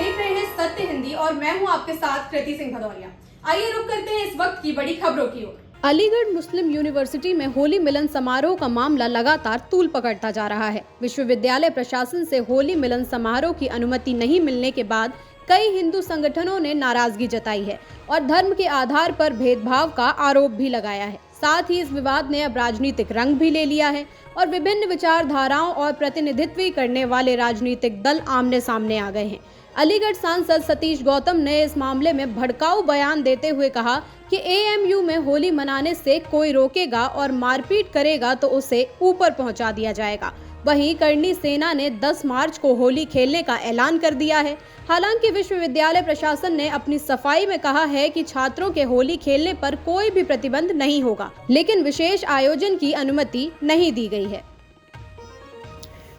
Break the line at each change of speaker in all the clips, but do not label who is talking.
देख रहे हैं सत्य हिंदी और मैं हूं आपके साथ कृति सिंह भदौरिया। आइए रुक करते हैं इस वक्त की बड़ी खबरों की ओर।
अलीगढ़ मुस्लिम यूनिवर्सिटी में होली मिलन समारोह का मामला लगातार तूल पकड़ता जा रहा है। विश्वविद्यालय प्रशासन से होली मिलन समारोह की अनुमति नहीं मिलने के बाद कई हिंदू संगठनों ने नाराजगी जताई है और धर्म के आधार पर भेदभाव का आरोप भी लगाया है। साथ ही इस विवाद ने अब राजनीतिक रंग भी ले लिया है और विभिन्न विचारधाराओं और प्रतिनिधित्व करने वाले राजनीतिक दल आमने सामने आ गए हैं। अलीगढ़ सांसद सतीश गौतम ने इस मामले में भड़काऊ बयान देते हुए कहा कि एएमयू में होली मनाने से कोई रोकेगा और मारपीट करेगा तो उसे ऊपर पहुंचा दिया जाएगा। वहीं करणी सेना ने 10 मार्च को होली खेलने का ऐलान कर दिया है। हालांकि विश्वविद्यालय प्रशासन ने अपनी सफाई में कहा है कि छात्रों के होली खेलने पर कोई भी प्रतिबंध नहीं होगा, लेकिन विशेष आयोजन की अनुमति नहीं दी गई है।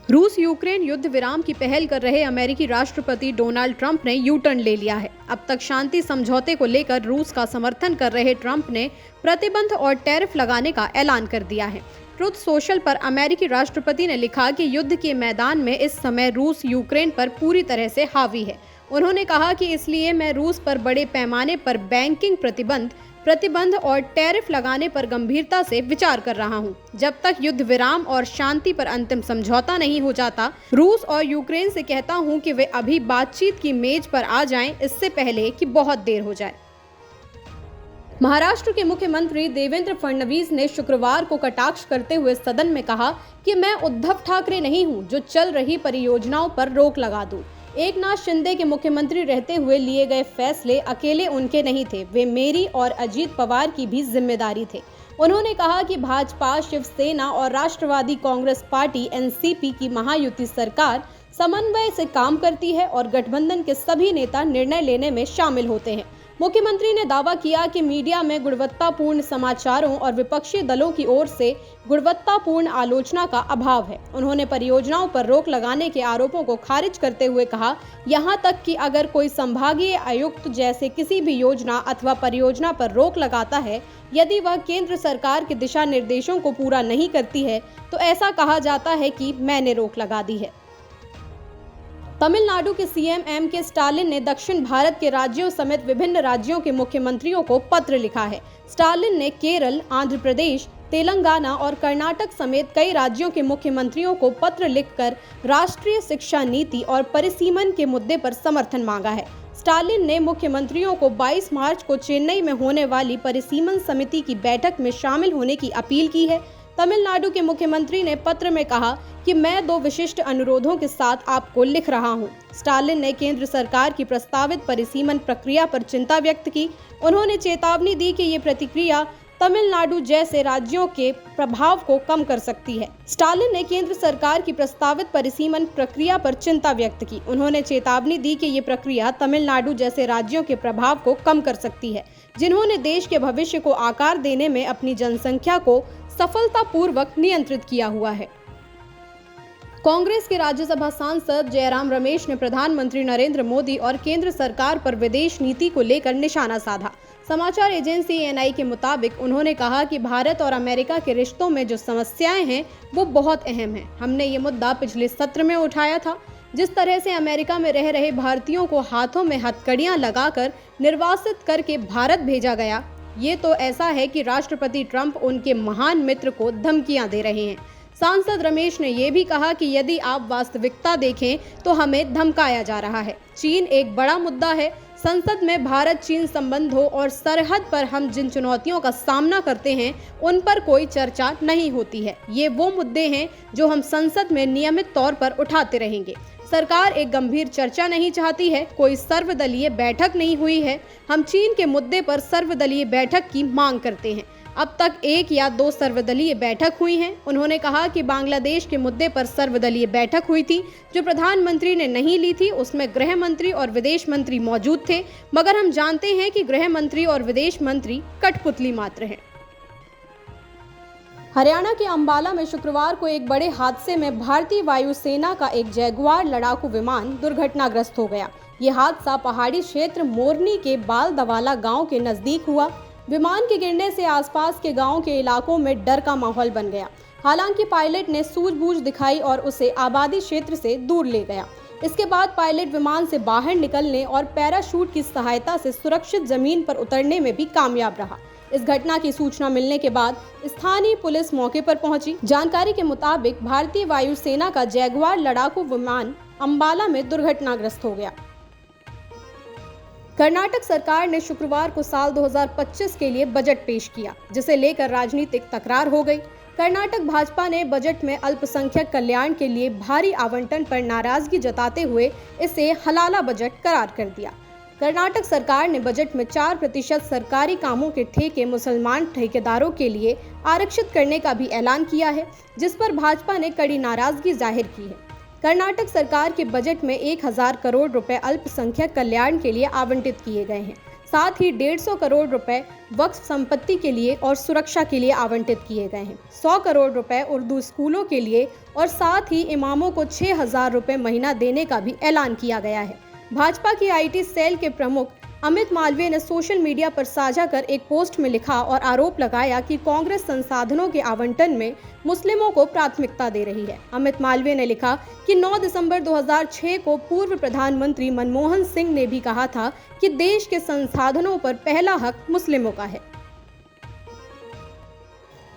रूस यूक्रेन युद्ध विराम की पहल कर रहे अमेरिकी राष्ट्रपति डोनाल्ड ट्रंप ने यू टर्न ले लिया है। अब तक शांति समझौते को लेकर रूस का समर्थन कर रहे ट्रंप ने प्रतिबंध और टैरिफ लगाने का ऐलान कर दिया है। ट्रुथ सोशल पर अमेरिकी राष्ट्रपति ने लिखा कि युद्ध के मैदान में इस समय रूस यूक्रेन पर पूरी तरह से हावी है। उन्होंने कहा कि इसलिए मैं रूस पर बड़े पैमाने पर बैंकिंग प्रतिबंध और टैरिफ लगाने पर गंभीरता से विचार कर रहा हूं। जब तक युद्ध विराम और शांति पर अंतिम समझौता नहीं हो जाता, रूस और यूक्रेन से कहता हूं कि वे अभी बातचीत की मेज पर आ जाएं, इससे पहले कि बहुत देर हो जाए। महाराष्ट्र के मुख्यमंत्री देवेंद्र फडणवीस ने शुक्रवार को कटाक्ष करते हुए सदन में कहा कि मैं उद्धव ठाकरे नहीं हूं जो चल रही परियोजनाओं पर रोक लगा दूं। एकनाथ शिंदे के मुख्यमंत्री रहते हुए लिए गए फैसले अकेले उनके नहीं थे, वे मेरी और अजीत पवार की भी जिम्मेदारी थे। उन्होंने कहा कि भाजपा, शिवसेना और राष्ट्रवादी कांग्रेस पार्टी एनसीपी की महायुति सरकार समन्वय से काम करती है और गठबंधन के सभी नेता निर्णय लेने में शामिल होते हैं। मुख्यमंत्री ने दावा किया कि मीडिया में गुणवत्तापूर्ण समाचारों और विपक्षी दलों की ओर से गुणवत्तापूर्ण आलोचना का अभाव है। उन्होंने परियोजनाओं पर रोक लगाने के आरोपों को खारिज करते हुए कहा, यहां तक कि अगर कोई संभागीय आयुक्त जैसे किसी भी योजना अथवा परियोजना पर रोक लगाता है, यदि वह केंद्र सरकार के दिशा निर्देशों को पूरा नहीं करती है, तो ऐसा कहा जाता है कि मैंने रोक लगा दी है। तमिलनाडु के सीएम एम.के. स्टालिन ने दक्षिण भारत के राज्यों समेत विभिन्न राज्यों के मुख्यमंत्रियों को पत्र लिखा है। स्टालिन ने केरल, आंध्र प्रदेश, तेलंगाना और कर्नाटक समेत कई राज्यों के मुख्यमंत्रियों को पत्र लिखकर राष्ट्रीय शिक्षा नीति और परिसीमन के मुद्दे पर समर्थन मांगा है। स्टालिन ने मुख्यमंत्रियों को 22 मार्च को चेन्नई में होने वाली परिसीमन समिति की बैठक में शामिल होने की अपील की है। तमिलनाडु के मुख्यमंत्री ने पत्र में कहा कि मैं 2 विशिष्ट अनुरोधों के साथ आपको लिख रहा हूं। स्टालिन ने केंद्र सरकार की प्रस्तावित परिसीमन प्रक्रिया पर चिंता व्यक्त की। उन्होंने चेतावनी दी कि ये प्रतिक्रिया तमिलनाडु जैसे राज्यों के प्रभाव को कम कर सकती है। स्टालिन ने केंद्र सरकार की प्रस्तावित परिसीमन प्रक्रिया पर चिंता व्यक्त की। उन्होंने चेतावनी दी कि ये प्रक्रिया तमिलनाडु जैसे राज्यों के प्रभाव को कम कर सकती है, जिन्होंने देश के भविष्य को आकार देने में अपनी जनसंख्या को सफलतापूर्वक नियंत्रित किया हुआ है। कांग्रेस के राज्यसभा सांसद जयराम रमेश ने प्रधानमंत्री नरेंद्र मोदी और केंद्र सरकार पर विदेश नीति को लेकर निशाना साधा। समाचार एजेंसी एएनआई के मुताबिक उन्होंने कहा कि भारत और अमेरिका के रिश्तों में जो समस्याएं हैं वो बहुत अहम हैं। हमने ये मुद्दा पिछले सत्र में उठाया था। जिस तरह से अमेरिका में रह रहे भारतीयों को हाथों में हथकड़ियां लगाकर निर्वासित करके भारत भेजा गया, ये तो ऐसा है कि राष्ट्रपति ट्रंप उनके महान मित्र को धमकियां दे रहे हैं। सांसद रमेश ने यह भी कहा कि यदि आप वास्तविकता देखें तो हमें धमकाया जा रहा है। चीन एक बड़ा मुद्दा है। संसद में भारत चीन संबंधों और सरहद पर हम जिन चुनौतियों का सामना करते हैं उन पर कोई चर्चा नहीं होती है। ये वो मुद्दे हैं जो हम संसद में नियमित तौर पर उठाते रहेंगे। सरकार एक गंभीर चर्चा नहीं चाहती है, कोई सर्वदलीय बैठक नहीं हुई है। हम चीन के मुद्दे पर सर्वदलीय बैठक की मांग करते हैं। अब तक 1 या 2 सर्वदलीय बैठक हुई हैं। उन्होंने कहा कि बांग्लादेश के मुद्दे पर सर्वदलीय बैठक हुई थी जो प्रधानमंत्री ने नहीं ली थी। उसमें गृह मंत्री और विदेश मंत्री मौजूद थे, मगर हम जानते हैं कि गृह मंत्री और विदेश मंत्री कठपुतली मात्र हैं। हरियाणा के अंबाला में शुक्रवार को एक बड़े हादसे में भारतीय वायुसेना का एक जैगुआर लड़ाकू विमान दुर्घटनाग्रस्त हो गया। ये हादसा पहाड़ी क्षेत्र मोरनी के बालदवाला गांव के नजदीक हुआ। विमान के गिरने से आसपास के गांव के इलाकों में डर का माहौल बन गया। हालांकि पायलट ने सूझबूझ दिखाई और उसे आबादी क्षेत्र से दूर ले गया। इसके बाद पायलट विमान से बाहर निकलने और पैराशूट की सहायता से सुरक्षित जमीन पर उतरने में भी कामयाब रहा। इस घटना की सूचना मिलने के बाद स्थानीय पुलिस मौके पर पहुंची। जानकारी के मुताबिक भारतीय वायुसेना का जैगुआर लड़ाकू विमान अंबाला में दुर्घटनाग्रस्त हो गया। कर्नाटक सरकार ने शुक्रवार को साल 2025 के लिए बजट पेश किया, जिसे लेकर राजनीतिक तकरार हो गई। कर्नाटक भाजपा ने बजट में अल्पसंख्यक कल्याण के लिए भारी आवंटन पर नाराजगी जताते हुए इसे हलाला बजट करार कर दिया। कर्नाटक सरकार ने बजट में 4% सरकारी कामों के ठेके मुसलमान ठेकेदारों के लिए आरक्षित करने का भी ऐलान किया है, जिस पर भाजपा ने कड़ी नाराजगी जाहिर की है। कर्नाटक सरकार के बजट में 1000 करोड़ रुपए अल्पसंख्यक कल्याण के लिए आवंटित किए गए हैं। साथ ही 150 करोड़ रुपए वक्फ संपत्ति के लिए और सुरक्षा के लिए आवंटित किए गए हैं। 100 करोड़ रुपए उर्दू स्कूलों के लिए और साथ ही इमामों को 6000 रुपए महीना देने का भी ऐलान किया गया है। भाजपा की आईटी सेल के प्रमुख अमित मालवीय ने सोशल मीडिया पर साझा कर एक पोस्ट में लिखा और आरोप लगाया कि कांग्रेस संसाधनों के आवंटन में मुस्लिमों को प्राथमिकता दे रही है। अमित मालवीय ने लिखा कि 9 दिसंबर 2006 को पूर्व प्रधानमंत्री मनमोहन सिंह ने भी कहा था कि देश के संसाधनों पर पहला हक मुस्लिमों का है।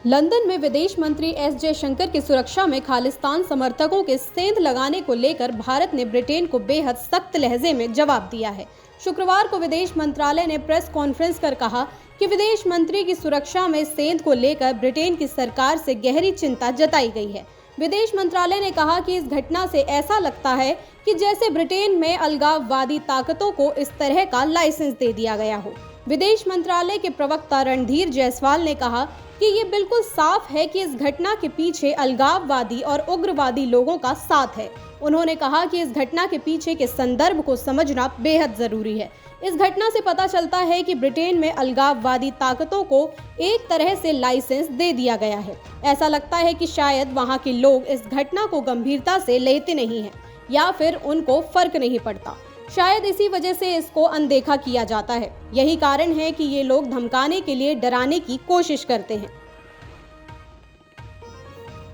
लंदन में विदेश मंत्री एस जयशंकर की सुरक्षा में खालिस्तान समर्थकों के सेंध लगाने को लेकर भारत ने ब्रिटेन को बेहद सख्त लहजे में जवाब दिया है। शुक्रवार को विदेश मंत्रालय ने प्रेस कॉन्फ्रेंस कर कहा कि विदेश मंत्री की सुरक्षा में सेंध को लेकर ब्रिटेन की सरकार से गहरी चिंता जताई गई है। विदेश मंत्रालय ने कहा कि इस घटना से ऐसा लगता है कि जैसे ब्रिटेन में अलगाववादी ताकतों को इस तरह का लाइसेंस दे दिया गया हो। विदेश मंत्रालय के प्रवक्ता रणधीर जायसवाल ने कहा कि ये बिल्कुल साफ है कि इस घटना के पीछे अलगाववादी और उग्रवादी लोगों का साथ है। उन्होंने कहा कि इस घटना के पीछे के संदर्भ को समझना बेहद जरूरी है। इस घटना से पता चलता है कि ब्रिटेन में अलगाववादी ताकतों को एक तरह से लाइसेंस दे दिया गया है। ऐसा लगता है कि शायद वहां के लोग इस घटना को गंभीरता से लेते नहीं हैं या फिर उनको फर्क नहीं पड़ता। शायद इसी वजह से इसको अनदेखा किया जाता है। यही कारण है कि ये लोग धमकाने के लिए डराने की कोशिश करते हैं।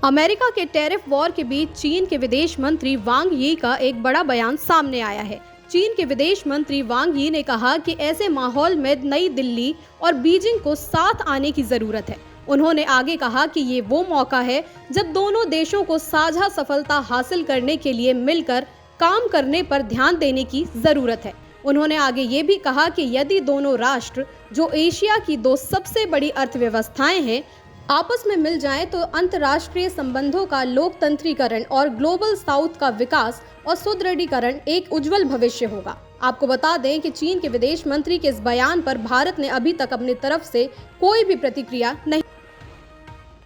अमेरिका के टैरिफ वॉर के बीच चीन के विदेश मंत्री वांग यी का एक बड़ा बयान सामने आया है। चीन के विदेश मंत्री वांग यी ने कहा कि ऐसे माहौल में नई दिल्ली और बीजिंग को साथ आने की जरूरत है। उन्होंने आगे कहा कि ये वो मौका है जब दोनों देशों को साझा सफलता हासिल करने के लिए मिलकर काम करने पर ध्यान देने की जरूरत है। उन्होंने आगे ये भी कहा कि यदि दोनों राष्ट्र, जो एशिया की 2 सबसे बड़ी अर्थव्यवस्थाएं हैं, आपस में मिल जाएं तो अंतर्राष्ट्रीय संबंधों का लोकतंत्रीकरण और ग्लोबल साउथ का विकास और सुदृढ़ीकरण एक उज्जवल भविष्य होगा। आपको बता दें कि चीन के विदेश मंत्री के इस बयान पर भारत ने अभी तक अपनी तरफ से कोई भी प्रतिक्रिया नहीं।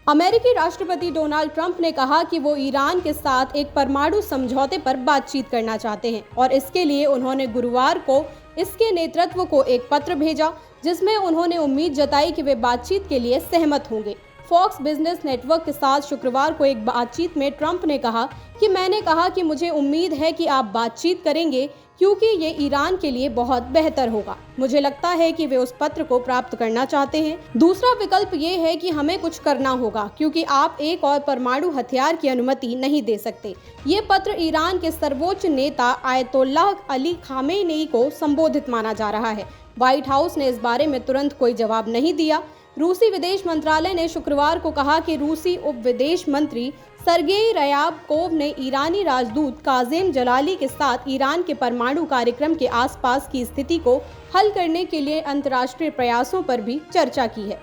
अमेरिकी राष्ट्रपति डोनाल्ड ट्रंप ने कहा कि वो ईरान के साथ एक परमाणु समझौते पर बातचीत करना चाहते हैं और इसके लिए उन्होंने गुरुवार को इसके नेतृत्व को एक पत्र भेजा, जिसमें उन्होंने उम्मीद जताई कि वे बातचीत के लिए सहमत होंगे। फॉक्स बिजनेस नेटवर्क के साथ शुक्रवार को एक बातचीत में ट्रंप ने कहा कि मैंने कहा कि मुझे उम्मीद है कि आप बातचीत करेंगे क्योंकि ये ईरान के लिए बहुत बेहतर होगा। मुझे लगता है कि वे उस पत्र को प्राप्त करना चाहते हैं। दूसरा विकल्प ये है कि हमें कुछ करना होगा क्योंकि आप एक और परमाणु हथियार की अनुमति नहीं दे सकते। ये पत्र ईरान के सर्वोच्च नेता आयतोल्लाह अली खामेनी को संबोधित माना जा रहा है। व्हाइट हाउस ने इस बारे में तुरंत कोई जवाब नहीं दिया। रूसी विदेश मंत्रालय ने शुक्रवार को कहा कि रूसी उप विदेश मंत्री सर्गेई रयाबकोव ने ईरानी राजदूत काज़ेम जलाली के साथ ईरान के परमाणु कार्यक्रम के आसपास की स्थिति को हल करने के लिए अंतर्राष्ट्रीय प्रयासों पर भी चर्चा की है।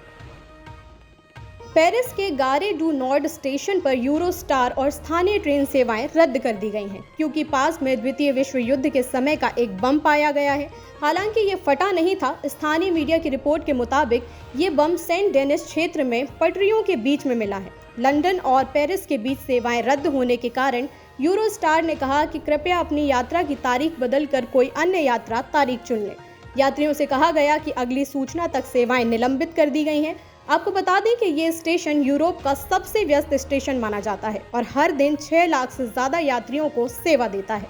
पेरिस के गारे डू नॉर्ड स्टेशन पर यूरोस्टार और स्थानीय ट्रेन सेवाएं रद्द कर दी गई हैं क्योंकि पास में द्वितीय विश्व युद्ध के समय का एक बम पाया गया है। हालांकि ये फटा नहीं था। स्थानीय मीडिया की रिपोर्ट के मुताबिक ये बम सेंट डेनिस क्षेत्र में पटरियों के बीच में मिला है। लंदन और पेरिस के बीच सेवाएं रद्द होने के कारण यूरोस्टार ने कहा कि कृपया अपनी यात्रा की तारीख बदलकर कोई अन्य यात्रा तारीख चुन लें। यात्रियों से कहा गया कि अगली सूचना तक सेवाएं निलंबित कर दी गई हैं। आपको बता दें कि ये स्टेशन यूरोप का सबसे व्यस्त स्टेशन माना जाता है और हर दिन 6 लाख से ज्यादा यात्रियों को सेवा देता है।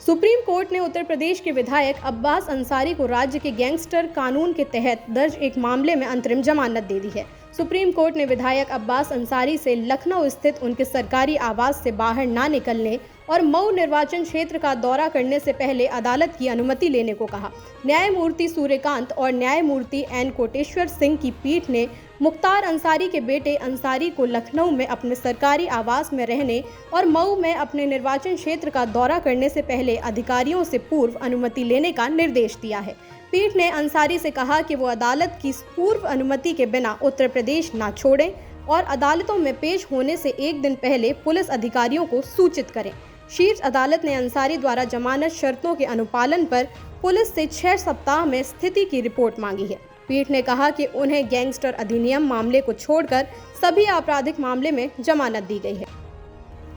सुप्रीम कोर्ट ने उत्तर प्रदेश के विधायक अब्बास अंसारी को राज्य के गैंगस्टर कानून के तहत दर्ज एक मामले में अंतरिम जमानत दे दी है। सुप्रीम कोर्ट ने विधायक अब्बास अंसारी से लखनऊ स्थित उनके सरकारी आवास से बाहर ना निकलने और मऊ निर्वाचन क्षेत्र का दौरा करने से पहले अदालत की अनुमति लेने को कहा। न्यायमूर्ति सूर्यकांत और न्यायमूर्ति एन कोटेश्वर सिंह की पीठ ने मुख्तार अंसारी के बेटे अंसारी को लखनऊ में अपने सरकारी आवास में रहने और मऊ में अपने निर्वाचन क्षेत्र का दौरा करने से पहले अधिकारियों से पूर्व अनुमति लेने का निर्देश दिया है। पीठ ने अंसारी से कहा कि वो अदालत की पूर्व अनुमति के बिना उत्तर प्रदेश ना छोड़ें और अदालतों में पेश होने से एक दिन पहले पुलिस अधिकारियों को सूचित करें। शीर्ष अदालत ने अंसारी द्वारा जमानत शर्तों के अनुपालन पर पुलिस से 6 सप्ताह में स्थिति की रिपोर्ट मांगी है। पीठ ने कहा कि उन्हें गैंगस्टर अधिनियम मामले को छोड़कर सभी आपराधिक मामले में जमानत दी गई है।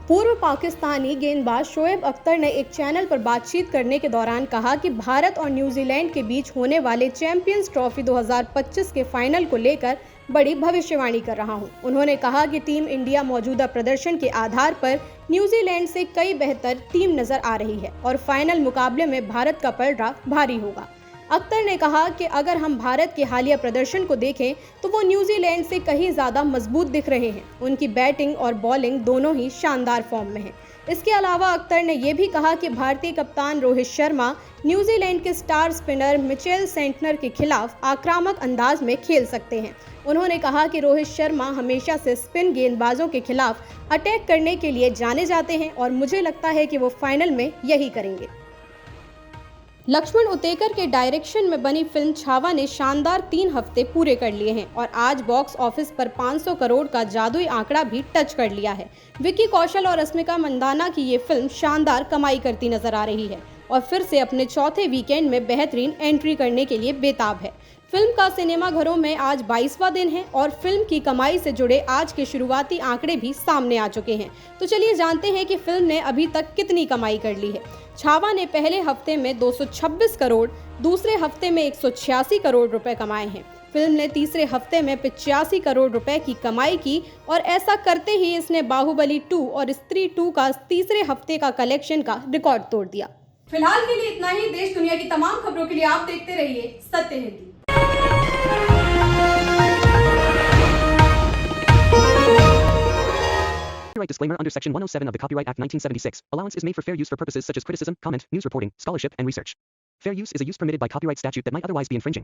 पूर्व पाकिस्तानी गेंदबाज शोएब अख्तर ने एक चैनल पर बातचीत करने के दौरान कहा कि भारत और न्यूजीलैंड के बीच होने वाले चैंपियंस ट्रॉफी 2025 के फाइनल को लेकर बड़ी भविष्यवाणी कर रहा हूं। उन्होंने कहा कि टीम इंडिया मौजूदा प्रदर्शन के आधार पर न्यूजीलैंड से कई बेहतर टीम नजर आ रही है और फाइनल मुकाबले में भारत का पलड़ा भारी होगा। अख्तर ने कहा कि अगर हम भारत के हालिया प्रदर्शन को देखें तो वो न्यूजीलैंड से कहीं ज़्यादा मजबूत दिख रहे हैं। उनकी बैटिंग और बॉलिंग दोनों ही शानदार फॉर्म में है। इसके अलावा अख्तर ने यह भी कहा कि भारतीय कप्तान रोहित शर्मा न्यूजीलैंड के स्टार स्पिनर मिचेल सेंटनर के खिलाफ आक्रामक अंदाज में खेल सकते हैं। उन्होंने कहा कि रोहित शर्मा हमेशा से स्पिन गेंदबाजों के खिलाफ अटैक करने के लिए जाने जाते हैं और मुझे लगता है कि वो फाइनल में यही करेंगे। लक्ष्मण उतेकर के डायरेक्शन में बनी फिल्म छावा ने शानदार 3 हफ्ते पूरे कर लिए हैं और आज बॉक्स ऑफिस पर 500 करोड़ का जादुई आंकड़ा भी टच कर लिया है। विक्की कौशल और अस्मिका मंदाना की ये फिल्म शानदार कमाई करती नजर आ रही है और फिर से अपने चौथे वीकेंड में बेहतरीन एंट्री करने के लिए बेताब है। फिल्म का सिनेमाघरों में आज 22वां दिन है और फिल्म की कमाई से जुड़े आज के शुरुआती आंकड़े भी सामने आ चुके हैं। तो चलिए जानते हैं कि फिल्म ने अभी तक कितनी कमाई कर ली है। छावा ने पहले हफ्ते में 226 करोड़, दूसरे हफ्ते में 186 करोड़ रुपए कमाए हैं। फिल्म ने तीसरे हफ्ते में 85 करोड़ रुपए की कमाई की और ऐसा करते ही इसने बाहुबली 2 और स्त्री 2 का तीसरे हफ्ते का कलेक्शन का रिकॉर्ड तोड़ दिया।
फिलहाल के लिए इतना ही। देश दुनिया की तमाम खबरों के लिए आप देखते रहिए सत्य Hindi.
Copyright disclaimer under Section 107 of the Copyright Act 1976. Allowance is made for fair use for purposes such as criticism, comment, news reporting, scholarship, and research. Fair use is a use permitted by copyright statute that might otherwise be infringing.